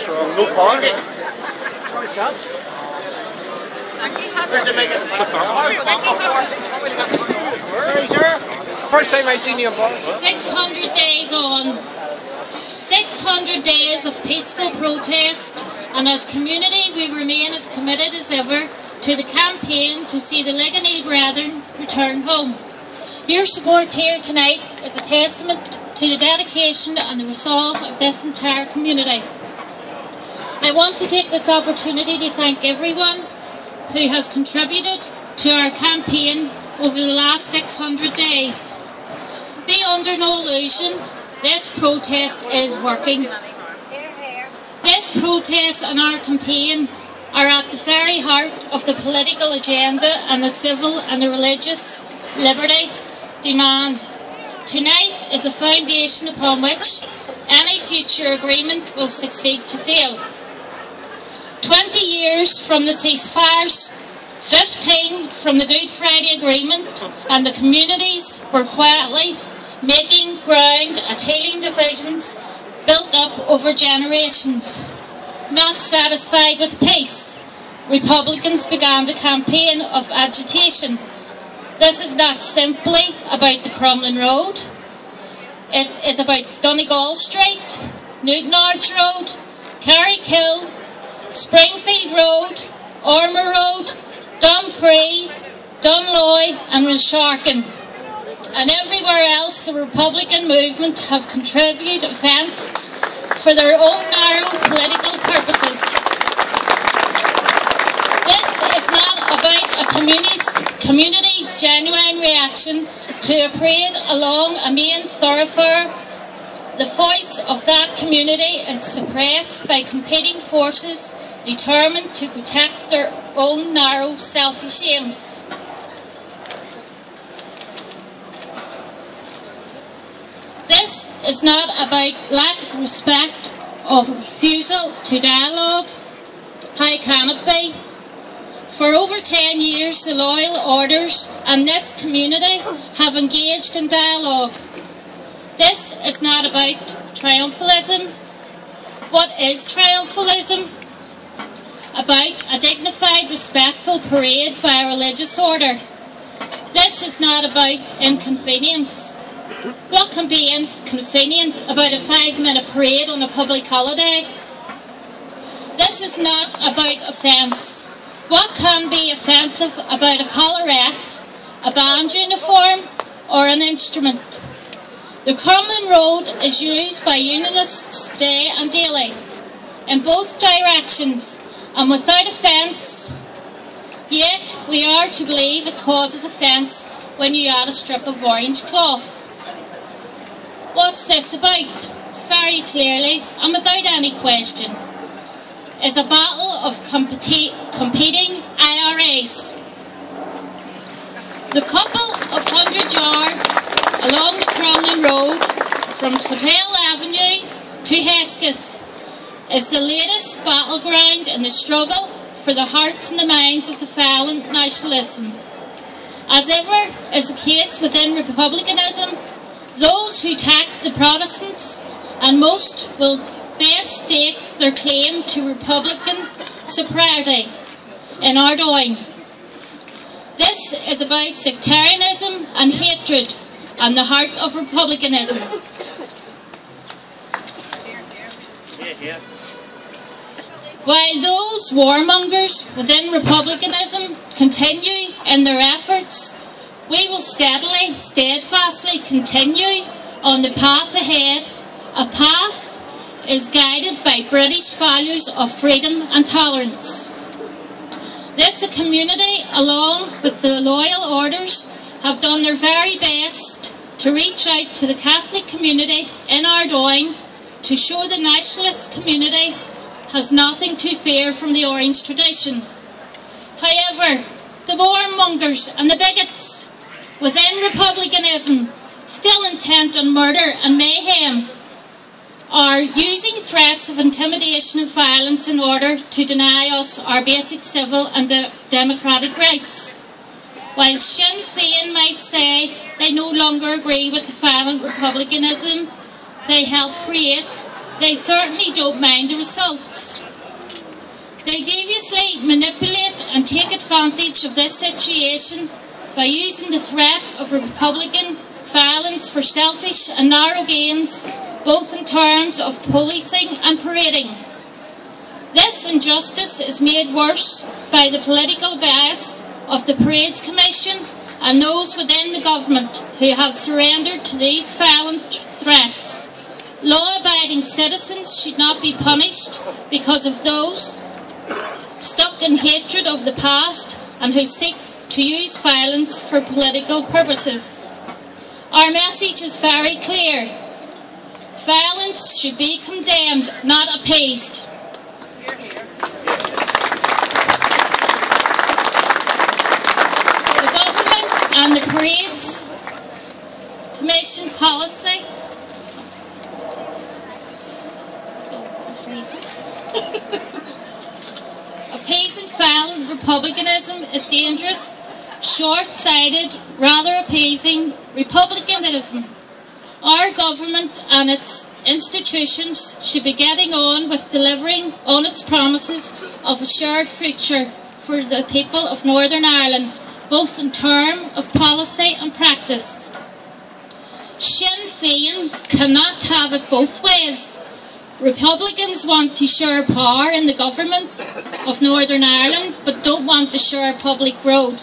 No pause. First time I seen you on board. 600 days on. 600 days of peaceful protest, and as community we remain as committed as ever to the campaign to see the Leganese brethren return home. Your support here tonight is a testament to the dedication and the resolve of this entire community. I want to take this opportunity to thank everyone who has contributed to our campaign over the last 600 days. Be under no illusion, this protest is working. This protest and our campaign are at the very heart of the political agenda and the civil and the religious liberty demand. Tonight is a foundation upon which any future agreement will succeed to fail. 20 years from the ceasefires, 15 from the Good Friday Agreement, and the communities were quietly making ground at healing divisions built up over generations. Not satisfied with peace, Republicans began the campaign of agitation. This is not simply about the Crumlin Road. It is about Donegal Street, Newton Arch Road, Carrickhill, Springfield Road, Ormer Road, Duncree, Dunloy and Resharkin. And everywhere else the Republican movement have contributed events for their own narrow political purposes. This is not about a community genuine reaction to a parade along a main thoroughfare. The voice of that community is suppressed by competing forces determined to protect their own narrow selfish aims. This is not about lack of respect or refusal to dialogue. How can it be? For over 10 years, the loyal orders and this community have engaged in dialogue. This is not about triumphalism. What is triumphalism? About a dignified, respectful parade by a religious order. This is not about inconvenience. What can be inconvenient about a 5-minute parade on a public holiday? This is not about offence. What can be offensive about a collarette, a band uniform or an instrument? The Crumlin Road is used by Unionists day and daily, in both directions and without offence. Yet we are to believe it causes offence when you add a strip of orange cloth. What's this about? Very clearly, and without any question, is a battle of competing IRAs. The couple of 100 yards along the Crumlin Road from Twaddell'S Avenue to Hesketh is the latest battleground in the struggle for the hearts and the minds of the violent nationalism. As ever is the case within republicanism, those who attack the Protestants and most will best stake their claim to Republican superiority in our doing. This is about sectarianism and hatred and the heart of republicanism. While those warmongers within republicanism continue in their efforts, we will steadfastly continue on the path ahead. A path is guided by British values of freedom and tolerance. This community, along with the loyal orders, have done their very best to reach out to the Catholic community in Ardoyne to show the nationalist community has nothing to fear from the Orange tradition. However, the warmongers and the bigots within republicanism, still intent on murder and mayhem, are using threats of intimidation and violence in order to deny us our basic civil and democratic rights. While Sinn Féin might say they no longer agree with the violent republicanism they helped create, they certainly don't mind the results. They deviously manipulate and take advantage of this situation by using the threat of Republican violence for selfish and narrow gains, both in terms of policing and parading. This injustice is made worse by the political bias of the Parades Commission and those within the government who have surrendered to these violent threats. Law-abiding citizens should not be punished because of those stuck in hatred of the past and who seek to use violence for political purposes. Our message is very clear. Violence should be condemned, not appeased. The government and the Parades Commission policy appeasing violent republicanism is dangerous, short-sighted, rather appeasing republicanism. Our government and its institutions should be getting on with delivering on its promises of a shared future for the people of Northern Ireland, both in terms of policy and practice. Sinn Féin cannot have it both ways. Republicans want to share power in the government of Northern Ireland, but don't want to share public road.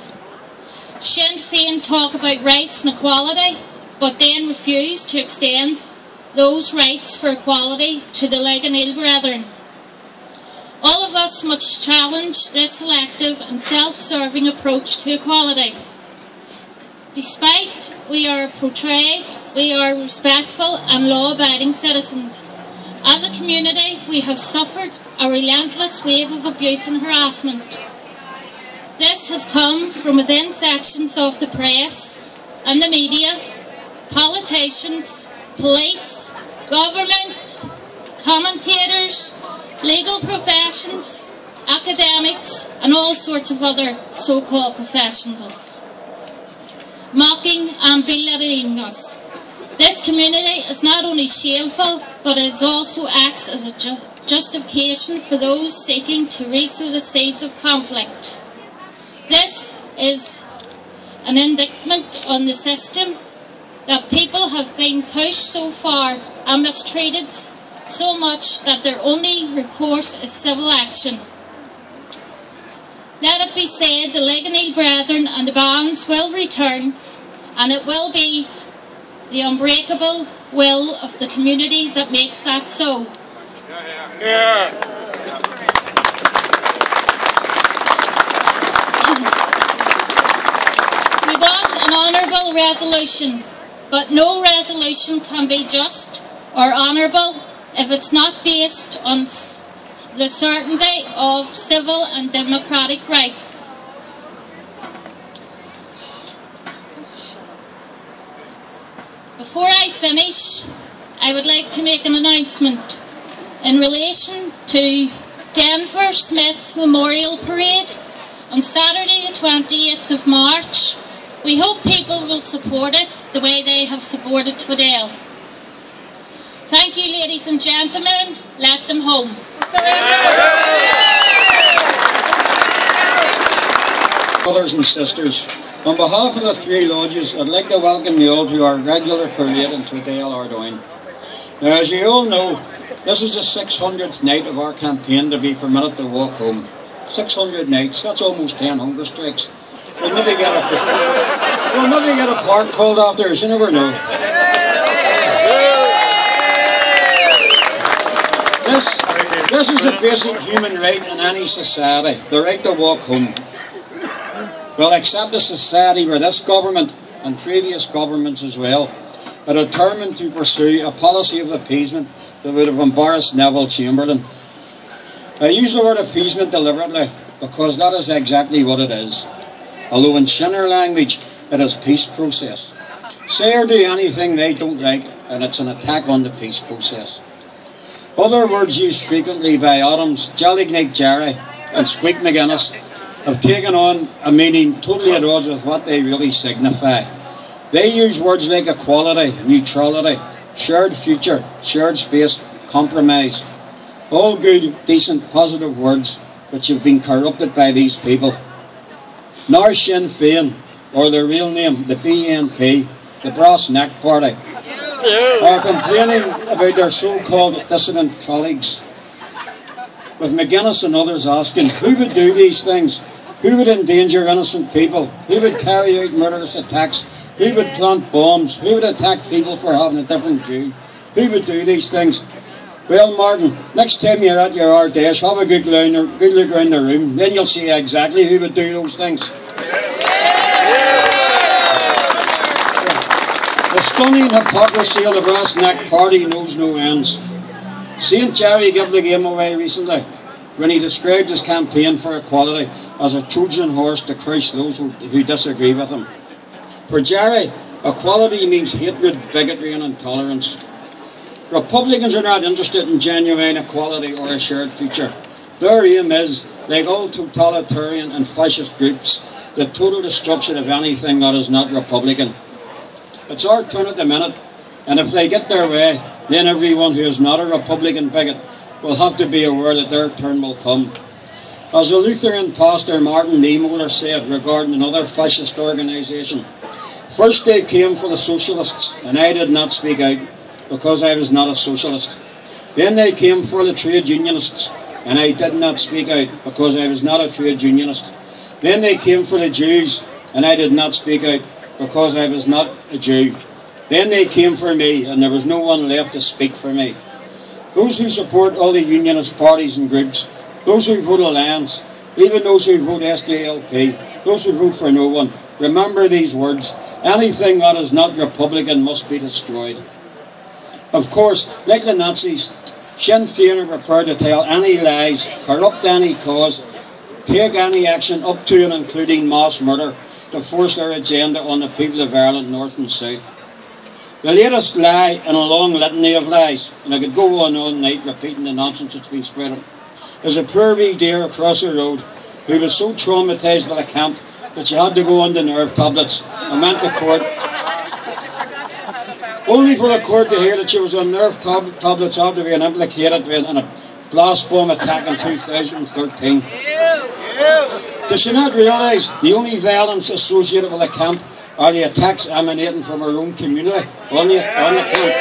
Sinn Féin talk about rights and equality, but then refuse to extend those rights for equality to the Leg and Eel brethren. All of us must challenge this selective and self-serving approach to equality. Despite we are portrayed, we are respectful and law-abiding citizens. As a community, we have suffered a relentless wave of abuse and harassment. This has come from within sections of the press and the media, politicians, police, government, commentators, legal professions, academics, and all sorts of other so-called professionals, mocking and belittling us. This community is not only shameful, but it also acts as a justification for those seeking to resow the seeds of conflict. This is an indictment on the system that people have been pushed so far and mistreated so much that their only recourse is civil action. Let it be said, the Leg and Eel brethren and the bands will return, and it will be the unbreakable will of the community that makes that so. Yeah. We want an honourable resolution, but no resolution can be just or honourable if it's not based on the certainty of civil and democratic rights. Before I finish, I would like to make an announcement in relation to Denver Smith Memorial Parade on Saturday the 28th of March. We hope people will support it the way they have supported Twaddell. Thank you, ladies and gentlemen. Let them home. Brothers and sisters, on behalf of the three lodges, I'd like to welcome you all to our regular parade in Twaddell, Ardoyne. Now, as you all know, this is the 600th night of our campaign to be permitted to walk home. 600 nights, that's almost 10 hunger strikes. We'll maybe get a park called after us, you never know. This is a basic human right in any society, the right to walk home. Well, except a society where this government, and previous governments as well, are determined to pursue a policy of appeasement that would have embarrassed Neville Chamberlain. I use the word appeasement deliberately because that is exactly what it is. Although in Shinner language, it is peace process. Say or do anything they don't like, and it's an attack on the peace process. Other words used frequently by Adams, Jolly Jerry, and Squeak McGuinness have taken on a meaning totally at odds with what they really signify. They use words like equality, neutrality, shared future, shared space, compromise. All good, decent, positive words, but you've been corrupted by these people. Nor Sinn Féin, or their real name, the BNP, the Brass Neck Party, are complaining about their so-called dissident colleagues, with McGuinness and others asking who would do these things, who would endanger innocent people, who would carry out murderous attacks, who would plant bombs, who would attack people for having a different view, who would do these things. Well, Martin, next time you're at your RDS, have a good look around the room, then you'll see exactly who would do those things. The stunning hypocrisy of the Brass Neck Party knows no ends. St. Jerry gave the game away recently when he described his campaign for equality as a Trojan horse to crush those who disagree with him. For Jerry, equality means hatred, bigotry and intolerance. Republicans are not interested in genuine equality or a shared future. Their aim is, like all totalitarian and fascist groups, the total destruction of anything that is not Republican. It's our turn at the minute, and if they get their way, then everyone who is not a Republican bigot will have to be aware that their turn will come. As a Lutheran pastor Martin Niemöller said regarding another fascist organisation, first they came for the socialists, and I did not speak out because I was not a socialist. Then they came for the trade unionists, and I did not speak out because I was not a trade unionist. Then they came for the Jews, and I did not speak out because I was not a Jew. Then they came for me, and there was no one left to speak for me. Those who support all the unionist parties and groups, those who vote Alliance, even those who vote SDLP, those who vote for no one, remember these words: anything that is not Republican must be destroyed. Of course, like the Nazis, Sinn Féin are prepared to tell any lies, corrupt any cause, take any action up to and including mass murder to force their agenda on the people of Ireland, north and south. The latest lie in a long litany of lies, and I could go on all night repeating the nonsense that's been spread, is a poor wee dear across the road who was so traumatised by the camp that she had to go on the nerve tablets and went to court, only for the court to hear that she was on nerve tablets after being implicated in a glass bomb attack in 2013. Does she not realise the only violence associated with the camp are the attacks emanating from her own community on the camp?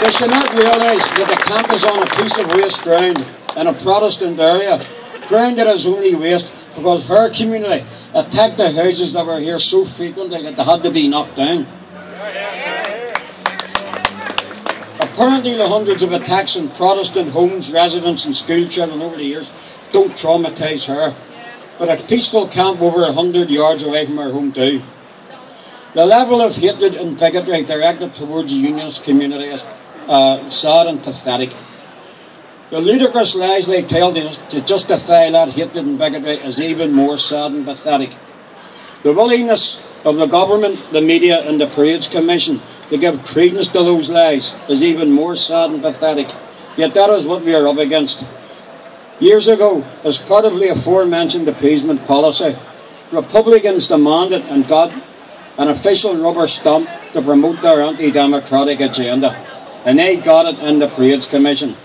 Does she not realise that the camp is on a piece of waste ground in a Protestant area, ground that is only waste because her community attacked the houses that were here so frequently that they had to be knocked down? Apparently the hundreds of attacks on Protestant homes, residents and school children over the years don't traumatise her, but a peaceful camp over 100 yards away from her home do. The level of hatred and bigotry directed towards the unionist community is sad and pathetic. The ludicrous lies they tell to justify that hatred and bigotry is even more sad and pathetic. The willingness of the government, the media and the Parades Commission to give credence to those lies is even more sad and pathetic. Yet that is what we are up against. Years ago, as part of the aforementioned appeasement policy, Republicans demanded and got an official rubber stamp to promote their anti-democratic agenda, and they got it in the Parades Commission.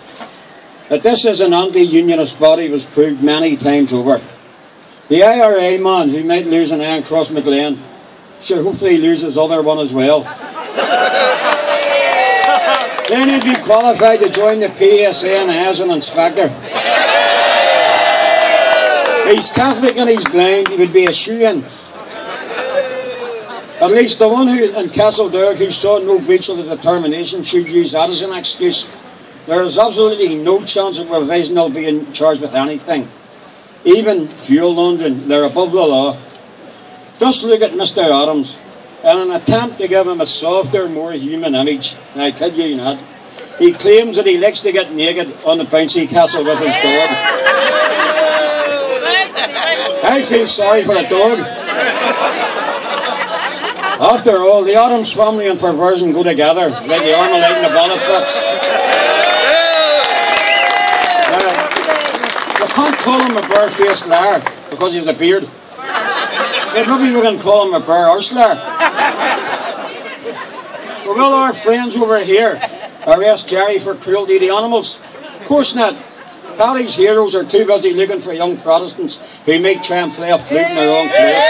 That this is an anti-unionist body was proved many times over. The IRA man who might lose an eye in Cross McLean should hopefully lose his other one as well. Then he'd be qualified to join the PSA as an inspector. He's Catholic and he's blind, he would be a shoe-in. At least the one who in Castledurg who saw no breach of the determination should use that as an excuse. There is absolutely no chance of provisional being charged with anything. Even fuel laundering, they're above the law. Just look at Mr. Adams. In an attempt to give him a softer, more human image, and I kid you not, he claims that he likes to get naked on the bouncy castle with his dog. I feel sorry for the dog. After all, the Adams family and perversion go together, like the Armalite and the ballot box. We can't call him a bare-faced liar because he has a beard. But maybe we can call him a bare arselar. Well, will our friends over here arrest Jerry for cruelty to animals? Of course not. Paddy's heroes are too busy looking for young Protestants who may try and play a flute in their own place.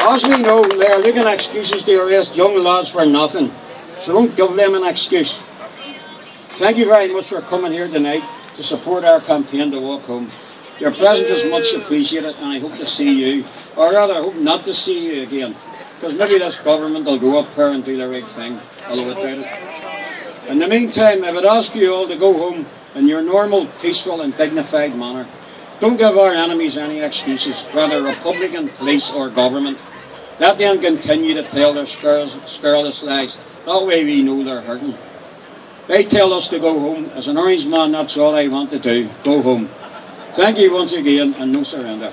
As we know, they are looking at excuses to arrest young lads for nothing, so don't give them an excuse. Thank you very much for coming here tonight to support our campaign to walk home. Your presence is much appreciated, and I hope to see you, or rather I hope not to see you again, because maybe this government will go up here and do the right thing, although I doubt it. In the meantime, I would ask you all to go home in your normal, peaceful and dignified manner. Don't give our enemies any excuses, whether Republican, police or government. Let them continue to tell their scurrilous lies. That way we know they're hurting. They tell us to go home. As an orange man, that's all I want to do. Go home. Thank you once again, and no surrender.